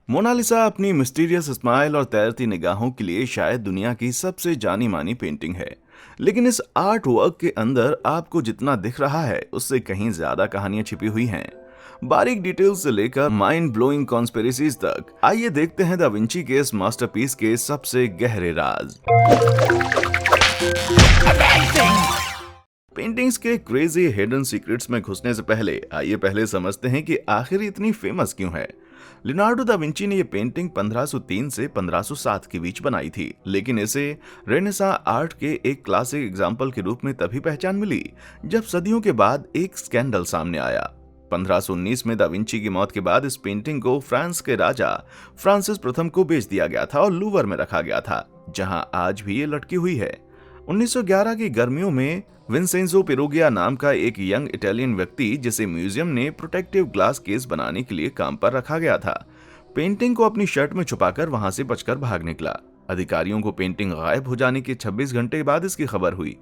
Mona Lisa अपनी mysterious smile और तैरती निगाहों के लिए शायद दुनिया की सबसे जानी मानी पेंटिंग है। लेकिन इस आर्ट वर्क के अंदर आपको जितना दिख रहा है उससे कहीं ज्यादा कहानियां छिपी हुई हैं। बारीक डिटेल्स से लेकर माइंड ब्लोइंग कॉन्स्पिरेसीज तक, आइए देखते हैं दा विंची के इस मास्टरपीस के सबसे गहरे राज। पेंटिंग्स के क्रेजी हिडन सीक्रेट्स में घुसने से पहले आइए पहले समझते हैं कि आखिर इतनी फेमस क्यों है। लियोनार्डो दा विंची ने यह पेंटिंग 1503 से 1507 के बीच बनाई थी, लेकिन इसे रेनेसां आर्ट के एक क्लासिक एग्जाम्पल के रूप में तभी पहचान मिली जब सदियों के बाद एक स्कैंडल सामने आया। 1519 में दा विंची की मौत के बाद इस पेंटिंग को फ्रांस के राजा फ्रांसिस प्रथम को बेच दिया गया था और लूवर में रखा गया था, जहां आज भी ये लटकी हुई है। 1911 की गर्मियों में विंसेंजो पेरोगिया नाम का एक यंग इटालियन व्यक्ति, जिसे म्यूजियम ने प्रोटेक्टिव ग्लास केस बनाने के लिए काम पर रखा गया था, पेंटिंग को अपनी शर्ट में छुपाकर वहां से बचकर भाग निकला। अधिकारियों को पेंटिंग गायब हो जाने के 26 घंटे बाद इसकी खबर हुई।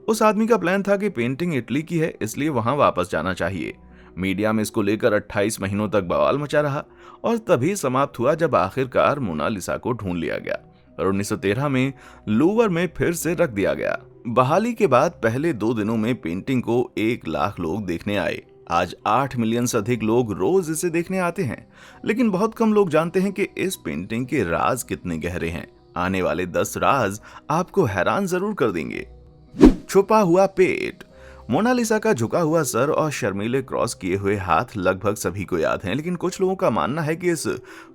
उस आदमी का प्लान था कि पेंटिंग इटली की है, इसलिए वहां वापस जाना चाहिए। मीडिया में इसको लेकर 28 महीनों तक बवाल मचा रहा और तभी समाप्त हुआ जब आखिरकार मोनालिसा को ढूंढ लिया गया और 1913 में लूवर में फिर से रख दिया गया। बहाली के बाद पहले 2 दिनों में पेंटिंग को 1 लाख लोग देखने आए। आज 8 मिलियन से अधिक लोग रोज इसे देखने आते हैं, लेकिन बहुत कम लोग जानते हैं कि इस पेंटिंग के राज कितने गहरे हैं। आने वाले 10 राज आपको हैरान जरूर कर देंगे। छुपा हुआ पेट। मोनालिसा का झुका हुआ सर और शर्मीले क्रॉस किए हुए हाथ लगभग सभी को याद हैं, लेकिन कुछ लोगों का मानना है कि इस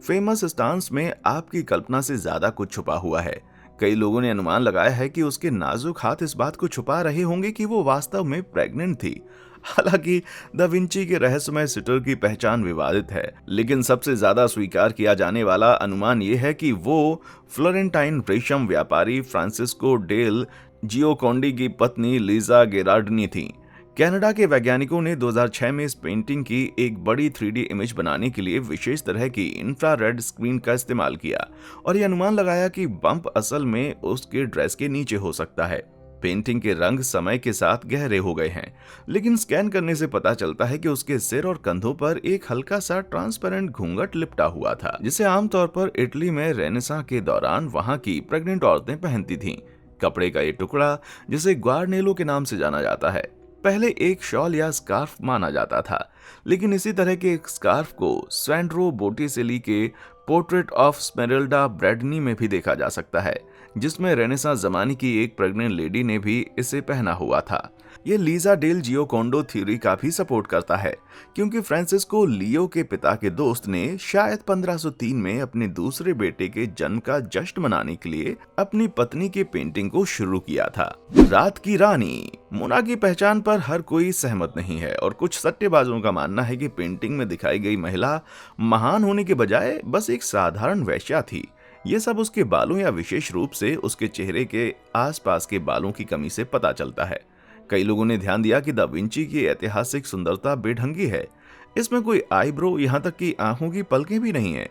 फेमस स्टांस में आपकी कल्पना से ज्यादा कुछ छुपा हुआ है। कई लोगों ने अनुमान लगाया है कि उसके नाजुक हाथ इस बात को छुपा रहे होंगे कि वो वास्तव में प्रेग्नेंट थी। हालांकि दा विंची के रहस्यमय सिटर की पहचान विवादित है, लेकिन सबसे ज्यादा स्वीकार किया जाने वाला अनुमान यह है कि वो फ्लोरेंटाइन रेशम व्यापारी फ्रांसिस्को डेल जियोकोंडी की पत्नी लीजा गेरार्डनी थी। कनाडा के वैज्ञानिकों ने 2006 में इस पेंटिंग की एक बड़ी 3D इमेज बनाने के लिए विशेष तरह की इंफ्रारेड स्क्रीन का इस्तेमाल किया और यह अनुमान लगाया कि बम्प असल में उसके ड्रेस के नीचे हो सकता है। पेंटिंग के रंग समय के साथ गहरे हो गए हैं, लेकिन स्कैन करने से पता चलता है कि उसके सिर और कंधों पर एक हल्का सा ट्रांसपेरेंट घूंघट लिपटा हुआ था, जिसे आमतौर पर इटली में रेनेसां के दौरान वहां की प्रेग्नेंट औरतें पहनती थीं। कपड़े का ये टुकड़ा, जिसे ग्वारनेलो के नाम से जाना जाता है, पहले एक शॉल या स्कार्फ माना जाता था, लेकिन इसी तरह के एक स्कार्फ को सैंड्रो बोटिसेली के पोर्ट्रेट ऑफ स्मेरिल्डा ब्रैडनी में भी देखा जा सकता है, जिसमें रेनेसां जमाने की एक प्रेग्नेंट लेडी ने भी इसे पहना हुआ था। ये लीजा डेल जियोकोंडो थ्योरी का भी सपोर्ट करता है, क्योंकि फ्रांसिस्को लियो के पिता के दोस्त ने शायद 1503 में अपने दूसरे बेटे के जन्म का जश्न मनाने के लिए अपनी पत्नी के पेंटिंग को शुरू किया था। रात की रानी। मोना की पहचान पर हर कोई सहमत नहीं है और कुछ सट्टेबाजों का मानना है कि पेंटिंग में दिखाई गई महिला महान होने के बजाय बस एक साधारण वेश्या थी। ये सब उसके बालों या विशेष रूप से उसके चेहरे के आसपास के बालों की कमी से पता चलता है। कई लोगों ने ध्यान दिया कि दा विंची की ऐतिहासिक सुंदरता बेढंगी है। इसमें कोई आईब्रो, यहाँ तक कि आंखों की पलकें भी नहीं है।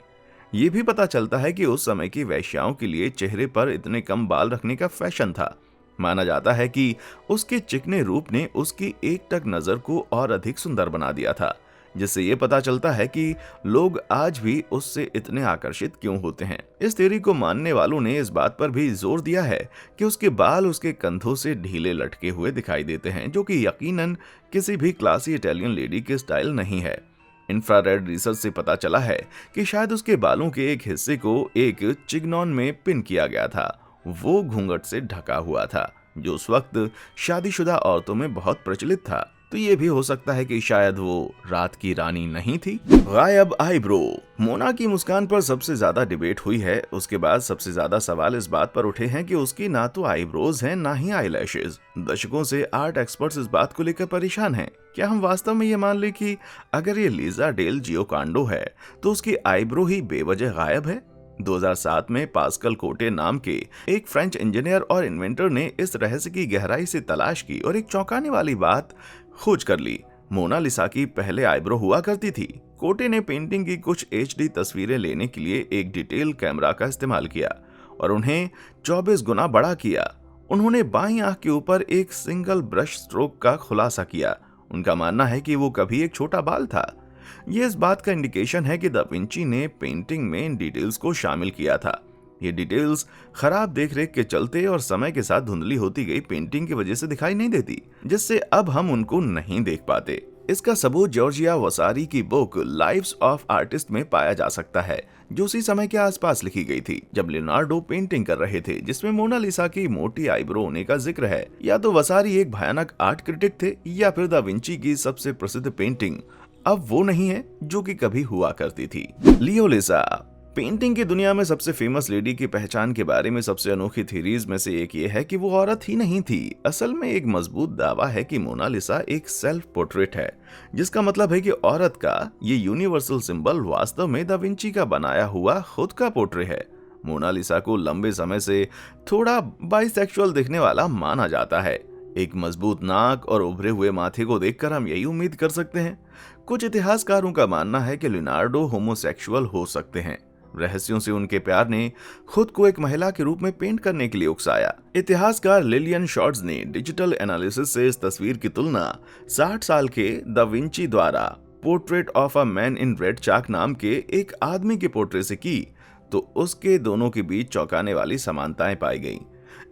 ये भी पता चलता है कि उस समय की वेश्याओं के लिए चेहरे पर इतने कम बाल रखने का फैशन था। माना जाता है कि उसके चिकने रूप ने उसकी एकटक नजर को और अधिक सुंदर बना दिया था, जिससे ये पता चलता है कि लोग आज भी उससे इतने आकर्षित क्यों होते हैं। इस थ्योरी को मानने वालों ने इस बात पर भी जोर दिया है कि उसके बाल उसके कंधों से ढीले लटके हुए दिखाई देते हैं, जो कि यकीनन किसी भी क्लासी इटालियन लेडी के स्टाइल नहीं है। इंफ्रारेड रिसर्च से पता चला है कि शायद उसके बालों के एक हिस्से को एक चिगनॉन में पिन किया गया था। वो घूंघट से ढका हुआ था, जो उस वक्त शादीशुदा औरतों में बहुत प्रचलित था। तो ये भी हो सकता है कि शायद वो रात की रानी नहीं थी। गायब आईब्रो। मोना की मुस्कान पर सबसे ज्यादा डिबेट हुई है। उसके बाद सबसे ज्यादा सवाल इस बात पर उठे हैं कि उसकी ना तो आईब्रोज हैं, ना ही आईलैशेज। दशकों से आर्ट एक्सपर्ट्स इस बात को लेकर परेशान हैं। क्या हम वास्तव में ये मान लें कि अगर ये लीजा डेल जियोकांडो है तो उसकी आईब्रो ही बेवजह गायब है? 2007 में पास्कल कोटे नाम के एक फ्रेंच इंजीनियर और इन्वेंटर ने इस रहस्य की गहराई से तलाश की और एक चौंकाने वाली बात खोज कर ली। मोनालिसा की पहले आईब्रो हुआ करती थी। कोटे ने पेंटिंग की कुछ एचडी तस्वीरें लेने के लिए एक डिटेल कैमरा का इस्तेमाल किया और उन्हें 24 गुना बड़ा किया। उन्होंने बाईं आंख के ऊपर एक सिंगल ब्रश स्ट्रोक का खुलासा किया। उनका मानना है कि वो कभी एक छोटा बाल था। ये इस बात का इंडिकेशन है कि दा विंची ने पेंटिंग में इन डिटेल्स को शामिल किया था। ये डिटेल्स खराब देखरेख के चलते और समय के साथ धुंधली होती गई पेंटिंग की वजह से दिखाई नहीं देती, जिससे अब हम उनको नहीं देख पाते। इसका सबूत जॉर्जिया वसारी की बुक लाइव्स ऑफ आर्टिस्ट में पाया जा सकता है, जो उसी समय के आसपास लिखी गई थी जब लियोनार्डो पेंटिंग कर रहे थे, जिसमें मोनालिसा की मोटी आईब्रो होने का जिक्र है। या तो वसारी एक भयानक आर्ट क्रिटिक थे, या फिर दा विंची की सबसे प्रसिद्ध पेंटिंग अब वो नहीं है जो कि कभी हुआ करती थी। लियोलिसा पेंटिंग की दुनिया में सबसे फेमस लेडी की पहचान के बारे में सबसे अनोखी थ्योरीज में से एक ये है कि वो औरत ही नहीं थी। असल में एक मजबूत दावा है कि मोनालिसा एक सेल्फ पोर्ट्रेट है, जिसका मतलब है कि औरत का ये यूनिवर्सल सिंबल वास्तव में दा विंची का बनाया हुआ खुद का पोर्ट्रेट है। मोनालिसा को लंबे समय से थोड़ा बाइसेक्सुअल दिखने वाला माना जाता है। एक मजबूत नाक और उभरे हुए माथे को देखकर हम यही उम्मीद कर सकते हैं। कुछ इतिहासकारों का मानना है कि लियोनार्डो होमोसेक्सुअल हो सकते हैं। रहस्यों से उनके प्यार ने खुद को एक महिला के रूप में पेंट करने के लिए उकसाया। इतिहासकार लिलियन शॉर्ट्स ने डिजिटल एनालिसिस से इस तस्वीर की तुलना 60 साल के दा विंची द्वारा portrait of a man in red chalk नाम के एक आदमी के पोर्ट्रेट से की, तो उसके दोनों के बीच चौंकाने वाली समानताएं पाई गईं।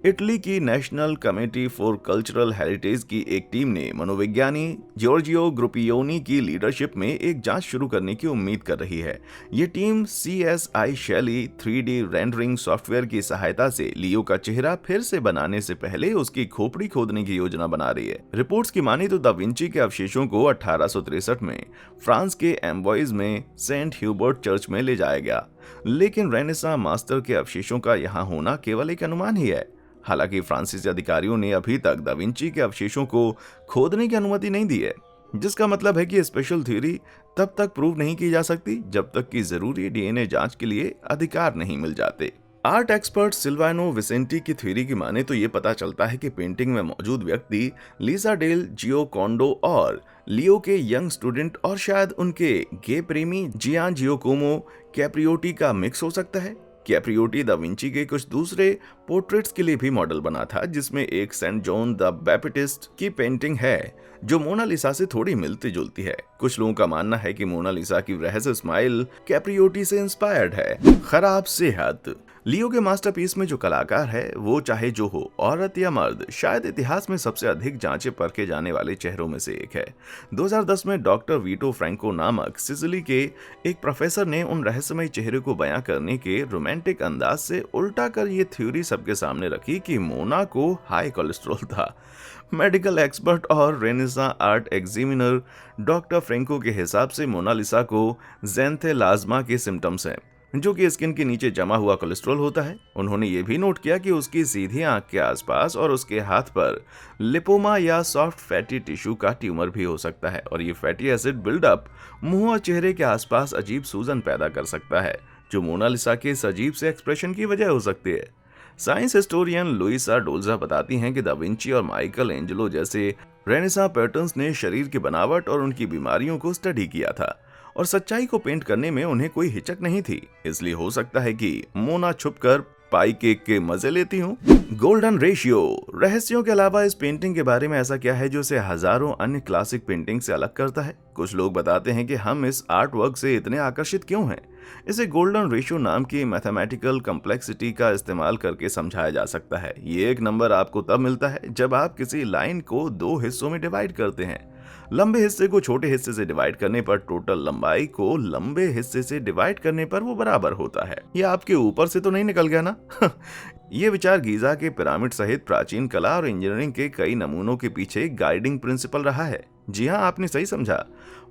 इटली की national committee for cultural heritage की एक टीम ने मनोविज्ञानी जॉर्जियो ग्रुपियोनी की लीडरशिप में एक जांच शुरू करने की उम्मीद कर रही है। ये टीम CSI शैली 3D रेंडरिंग सॉफ्टवेयर की सहायता से लियो का चेहरा फिर से बनाने से पहले उसकी खोपड़ी खोदने की योजना बना रही है। रिपोर्ट्स की मानी तो दा विंची के अवशेषों को 1863 में फ्रांस के एम्बॉइज में सेंट ह्यूबर्ट चर्च में ले जाया गया, लेकिन रेनेसां मास्टर के अवशेषों का यहाँ होना केवल एक अनुमान ही है। हालांकि फ्रांसीसी अधिकारियों ने अभी तक दा विंची के अवशेषों को खोदने की अनुमति नहीं दी है, जिसका मतलब है कि स्पेशल थ्योरी तब तक प्रूव नहीं की जा सकती जब तक कि जरूरी DNA जांच के लिए अधिकार नहीं मिल जाते। आर्ट एक्सपर्ट सिल्वानो विसेंटी की थ्योरी की माने तो ये पता चलता है कि पेंटिंग में मौजूद व्यक्ति लीसा डेल जियोकोंडो और लियो के यंग स्टूडेंट और शायद उनके गे प्रेमी जियान जियोकोमो कैप्रियोटी का मिक्स हो सकता है। कैप्रियोटी दा विंची के कुछ दूसरे पोर्ट्रेट्स के लिए भी मॉडल बना था, जिसमें एक सेंट जॉन द बैप्टिस्ट की पेंटिंग है जो मोनालिसा से थोड़ी मिलती जुलती है। कुछ लोगों का मानना है कि मोनालिसा की रहस्य स्माइल कैप्रियोटी से इंस्पायर्ड है। खराब सेहत लियो के मास्टरपीस में जो कलाकार है वो चाहे जो हो, औरत या मर्द, शायद इतिहास में सबसे अधिक जांचे परखे जाने वाले चेहरों में से एक है। 2010 में डॉक्टर वीटो फ्रैंको नामक सिसिली के एक प्रोफेसर ने उन रहस्यमय चेहरे को बयां करने के रोमांटिक अंदाज से उल्टा कर ये थ्योरी सबके सामने रखी कि मोना को हाई कोलेस्ट्रॉल था। मेडिकल एक्सपर्ट और renaissance art examiner doctor Franco के हिसाब से मोनालिसा को ज़ैंथेलाज्मा के सिम्टम्स हैं, जो कि स्किन के नीचे जमा हुआ कोलेस्ट्रॉल होता है। उन्होंने ये भी नोट किया कि उसकी सीधी आंख के आसपास और उसके हाथ पर लिपोमा या सॉफ्ट फैटी टिश्यू का ट्यूमर भी हो सकता है, और ये फैटी एसिड बिल्डअप मुंह और चेहरे के आसपास अजीब सूजन पैदा कर सकता है, जो मोनालिसा के इस अजीब से एक्सप्रेशन की वजह हो सकती है। साइंस हिस्टोरियन लुइसा डोल्जा बताती हैं कि दा विंची और माइकल एंजेलो जैसे रेनेसां पैटर्न्स ने शरीर की बनावट और उनकी बीमारियों को स्टडी किया था, और सच्चाई को पेंट करने में उन्हें कोई हिचक नहीं थी। इसलिए हो सकता है कि मोना छुपकर पाई केक के मजे लेती हूँ। गोल्डन रेशियो रहस्यों के अलावा इस पेंटिंग के बारे में ऐसा क्या है जो इसे हजारों अन्य क्लासिक पेंटिंग से अलग करता है? कुछ लोग बताते हैं कि हम इस आर्ट वर्क से इतने आकर्षित क्यों हैं। इसे गोल्डन रेशियो नाम की मैथमेटिकल कॉम्प्लेक्सिटी का इस्तेमाल करके समझाया जा सकता है। ये एक नंबर आपको तब मिलता है जब आप किसी लाइन को दो हिस्सों में डिवाइड करते हैं। लंबे हिस्से को छोटे हिस्से से डिवाइड करने पर टोटल लंबाई को लंबे हिस्से से डिवाइड करने पर वो बराबर होता है। ये आपके ऊपर से तो नहीं निकल गया ना? ये विचार गीजा के पिरामिड सहित प्राचीन कला और इंजीनियरिंग के कई नमूनों के पीछे गाइडिंग प्रिंसिपल रहा है। जी हाँ, आपने सही समझा।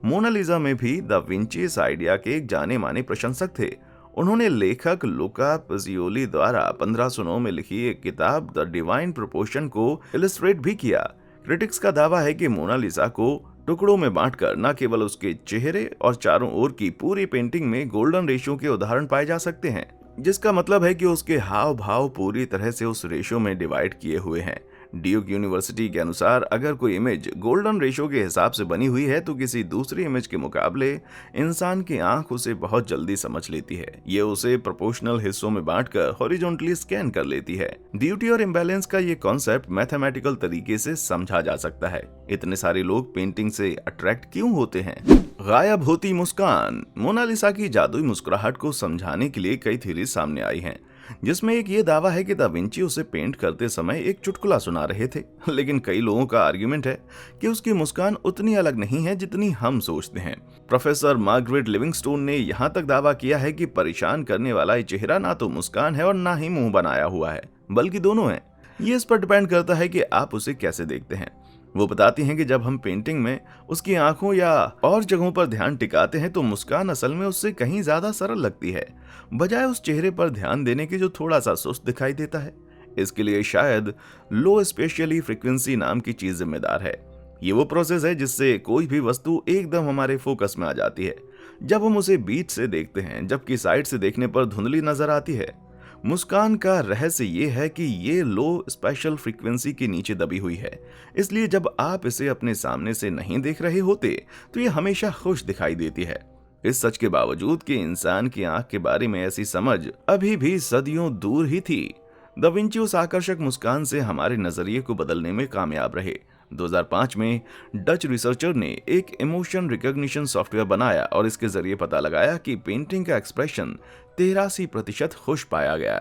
मोनालिसा में भी दा विंची इस आइडिया के एक जाने माने प्रशंसक थे। उन्होंने लेखक लुका पजियोली द्वारा 1509 में लिखी एक किताब द डिवाइन प्रोपोर्शन को इलस्ट्रेट भी किया। क्रिटिक्स का दावा है कि मोनालिसा को टुकड़ों में बांटकर न केवल उसके चेहरे और चारों ओर की पूरी पेंटिंग में गोल्डन रेशियो के उदाहरण पाए जा सकते हैं, जिसका मतलब है कि उसके हाव भाव पूरी तरह से उस रेशियो में डिवाइड किए हुए हैं। ड्यूक यूनिवर्सिटी के अनुसार अगर कोई इमेज गोल्डन रेशो के हिसाब से बनी हुई है तो किसी दूसरी इमेज के मुकाबले इंसान की आंख उसे बहुत जल्दी समझ लेती है। ये उसे प्रोपोर्शनल हिस्सों में बांटकर हॉरिजॉन्टली स्कैन कर लेती है। ड्यूटी और इम्बैलेंस का ये कॉन्सेप्ट मैथमेटिकल तरीके से समझा जा सकता है। इतने सारे लोग पेंटिंग से अट्रैक्ट क्यों होते हैं? गायब होती मुस्कान। मोनालिसा की जादुई मुस्कुराहट को समझाने के लिए कई थ्योरी सामने आई हैं, जिसमें एक ये दावा है कि दा विंची उसे पेंट करते समय एक चुटकुला सुना रहे थे। लेकिन कई लोगों का आर्ग्यूमेंट है कि उसकी मुस्कान उतनी अलग नहीं है जितनी हम सोचते हैं। प्रोफेसर मार्गरेट लिविंगस्टोन ने यहाँ तक दावा किया है कि परेशान करने वाला ये चेहरा ना तो मुस्कान है और ना ही मुंह बनाया हुआ है, बल्कि दोनों है। ये इस पर डिपेंड करता है कि आप उसे कैसे देखते हैं। वो बताती हैं कि जब हम पेंटिंग में उसकी आंखों या और जगहों पर ध्यान टिकाते हैं तो मुस्कान असल में उससे कहीं ज्यादा सरल लगती है, बजाय उस चेहरे पर ध्यान देने के जो थोड़ा सा सुस्त दिखाई देता है। इसके लिए शायद लो स्पेशली फ्रीक्वेंसी नाम की चीज जिम्मेदार है। ये वो प्रोसेस है जिससे कोई भी वस्तु एकदम हमारे फोकस में आ जाती है जब हम उसे बीच से देखते हैं, जबकि साइड से देखने पर धुंधली नजर आती है। मुस्कान का रहस्य ये है कि ये लो स्पेशल फ्रीक्वेंसी के नीचे दबी हुई है, इसलिए जब आप इसे अपने सामने से नहीं देख रहे होते तो ये हमेशा खुश दिखाई देती है। इस सच के बावजूद कि इंसान की आंख के बारे में ऐसी समझ अभी भी सदियों दूर ही थी, दा विंची उस आकर्षक मुस्कान से हमारे नजरिए को बदलने में कामयाब रहे। 2005 में डच रिसर्चर ने एक इमोशन रिकॉग्निशन सॉफ्टवेयर बनाया और इसके जरिए पता लगाया कि पेंटिंग का एक्सप्रेशन 83% खुश पाया गया।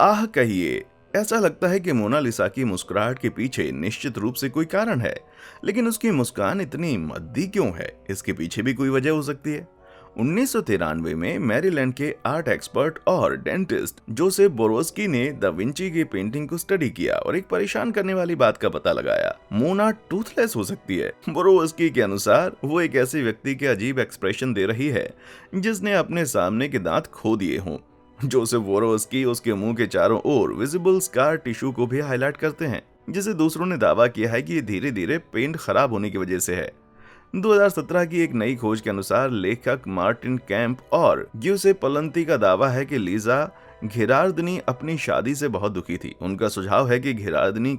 आह कहिए, ऐसा लगता है कि मोनालिसा की मुस्कुराहट के पीछे निश्चित रूप से कोई कारण है, लेकिन उसकी मुस्कान इतनी मद्दी क्यों है? इसके पीछे भी कोई वजह हो सकती है। 1993 में मैरीलैंड के आर्ट एक्सपर्ट और डेंटिस्ट जोसेफ बोरोस्की ने दा विंची की पेंटिंग को स्टडी किया और एक परेशान करने वाली बात का पता लगाया। मोना टूथलेस हो सकती है। बोरोस्की के अनुसार वो एक ऐसे व्यक्ति के अजीब एक्सप्रेशन दे रही है जिसने अपने सामने के दांत खो दिए हों। जोसेफ बोरोस्की उसके मुंह के चारों ओर विजिबल स्कार टिश्यू को भी हाईलाइट करते हैं, जिसे दूसरों ने दावा किया है कि ये धीरे धीरे पेंट खराब होने की वजह से है। 2017 की एक नई खोज के अनुसार लेखक मार्टिन कैंप और ग्यूसे पलंती का दावा है कि लीजा घिरार्दनी अपनी शादी से बहुत दुखी थी। उनका सुझाव है कि घिरार्दनी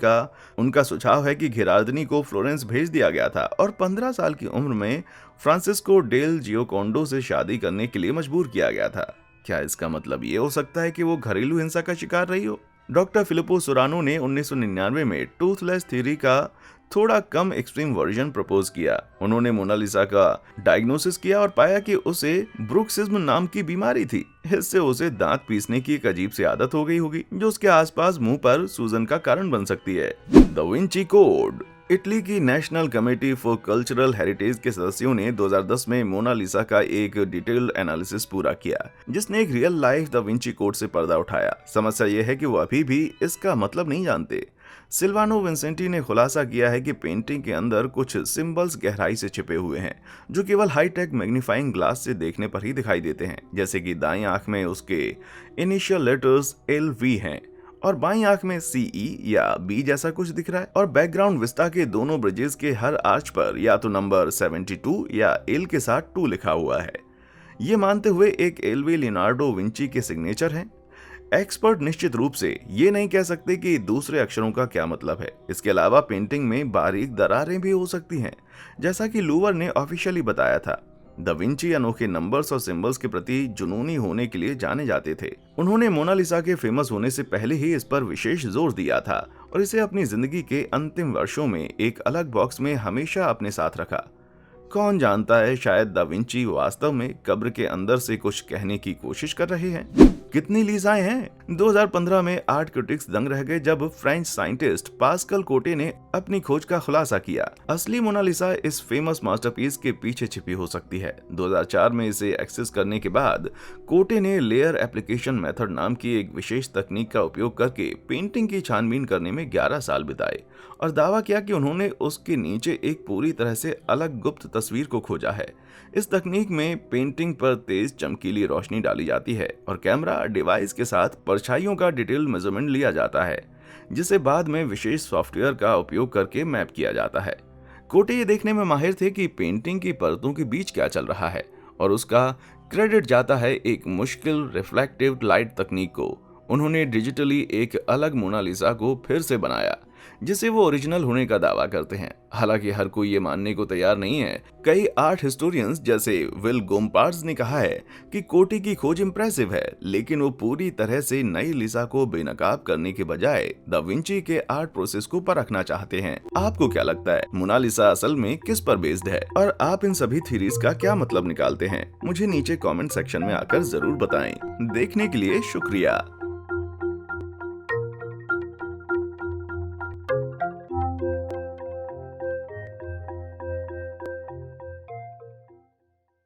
को फ्लोरेंस भेज दिया गया था और 15 साल की उम्र में फ्रांसिस्को डेल जियोकोंडो से शादी करने के लिए मजबूर किया गया था। क्या इसका मतलब ये हो सकता है कि वो घरेलू हिंसा का शिकार रही हो? डॉक्टर फिलिपो सोरानो ने 1999 में टूथलेस थ्योरी का थोड़ा कम एक्सट्रीम वर्जन प्रपोज किया। उन्होंने मोनालिसा का डायग्नोसिस किया और पाया कि उसे ब्रुक्सिज्म नाम की बीमारी थी। इससे उसे दांत पीसने की एक अजीब सी आदत हो गई होगी जो उसके आसपास मुंह पर सूजन का कारण बन सकती है। Da Vinci code. इटली की national committee for cultural heritage के सदस्यों ने 2010 में मोनालिसा का एक डिटेल्ड एनालिसिस पूरा किया, जिसने एक real life da Vinci code से पर्दा उठाया। समस्या यह है कि वो अभी भी इसका मतलब नहीं जानते। सिल्वानो विंसेंटी ने खुलासा किया है कि पेंटिंग के अंदर कुछ सिंबल्स गहराई से छिपे हुए हैं जो केवल हाईटेक मैग्नीफाइंग ग्लास से देखने पर ही दिखाई देते हैं, जैसे कि दाईं आंख में उसके इनिशियल लेटर्स LV हैं और बाईं आंख में CE या B जैसा कुछ दिख रहा है, और बैकग्राउंड विस्ता के दोनों ब्रिजेस के हर आर्च पर या तो नंबर 72 या L के साथ 2 लिखा हुआ है। ये मानते हुए एक LV लियोनार्डो विंची के सिग्नेचर हैं। एक्सपर्ट निश्चित रूप से ये नहीं कह सकते कि दूसरे अक्षरों का क्या मतलब है। इसके अलावा पेंटिंग में बारीक दरारें भी हो सकती हैं, जैसा कि लूवर ने ऑफिशियली बताया था। दा विंची अनोखे नंबर्स और सिंबल्स के प्रति जुनूनी होने के लिए जाने जाते थे। उन्होंने मोनालिसा के फेमस होने से पहले ही इस पर विशेष जोर दिया था और इसे अपनी जिंदगी के अंतिम वर्षों में एक अलग बॉक्स में हमेशा अपने साथ रखा। कौन जानता है, शायद दा विंची वास्तव में कब्र के अंदर से कुछ कहने की कोशिश कर रहे हैं। कितनी लीजाएं हैं। 2015 में आर्ट क्रिटिक्स दंग रह गए जब फ्रेंच साइंटिस्ट पास्कल कोटे ने अपनी खोज का खुलासा किया। असली मोनालिसा इस फेमस मास्टरपीस के पीछे छिपी हो सकती है। 2004 में इसे एक्सेस करने के बाद कोटे ने लेयर एप्लीकेशन मेथड नाम की एक विशेष तकनीक का उपयोग करके पेंटिंग की छानबीन करने में 11 साल बिताए और दावा किया कि उन्होंने उसके नीचे एक पूरी तरह से अलग गुप्त तस्वीर को खोजा है। इस तकनीक में पेंटिंग पर तेज चमकीली रोशनी डाली जाती है और कैमरा डिवाइस के साथ परछाइयों का डिटेल मेजरमेंट लिया जाता है, जिसे बाद में विशेष सॉफ्टवेयर का उपयोग करके मैप किया जाता है। कोटे ये देखने में माहिर थे कि पेंटिंग की परतों के बीच क्या चल रहा है और उसका क्रेडिट जाता है एक मुश्किल रिफ्लेक्टिव लाइट तकनीक को। उन्होंने डिजिटली एक अलग मोनालिसा को फिर से बनाया, जिसे वो ओरिजिनल होने का दावा करते हैं। हालांकि हर कोई ये मानने को तैयार नहीं है। कई आर्ट हिस्टोरियंस जैसे विल गोम्पार्ड्स ने कहा है कि कोटी की खोज इंप्रेसिव है, लेकिन वो पूरी तरह से नई लिसा को बेनकाब करने के बजाय दा विंची के आर्ट प्रोसेस को परखना चाहते हैं। आपको क्या लगता है, मोनालिसा असल में किस पर बेस्ड है और आप इन सभी थ्योरीज का क्या मतलब निकालते हैं? मुझे नीचे कमेंट सेक्शन में आकर जरूर बताएं। देखने के लिए शुक्रिया।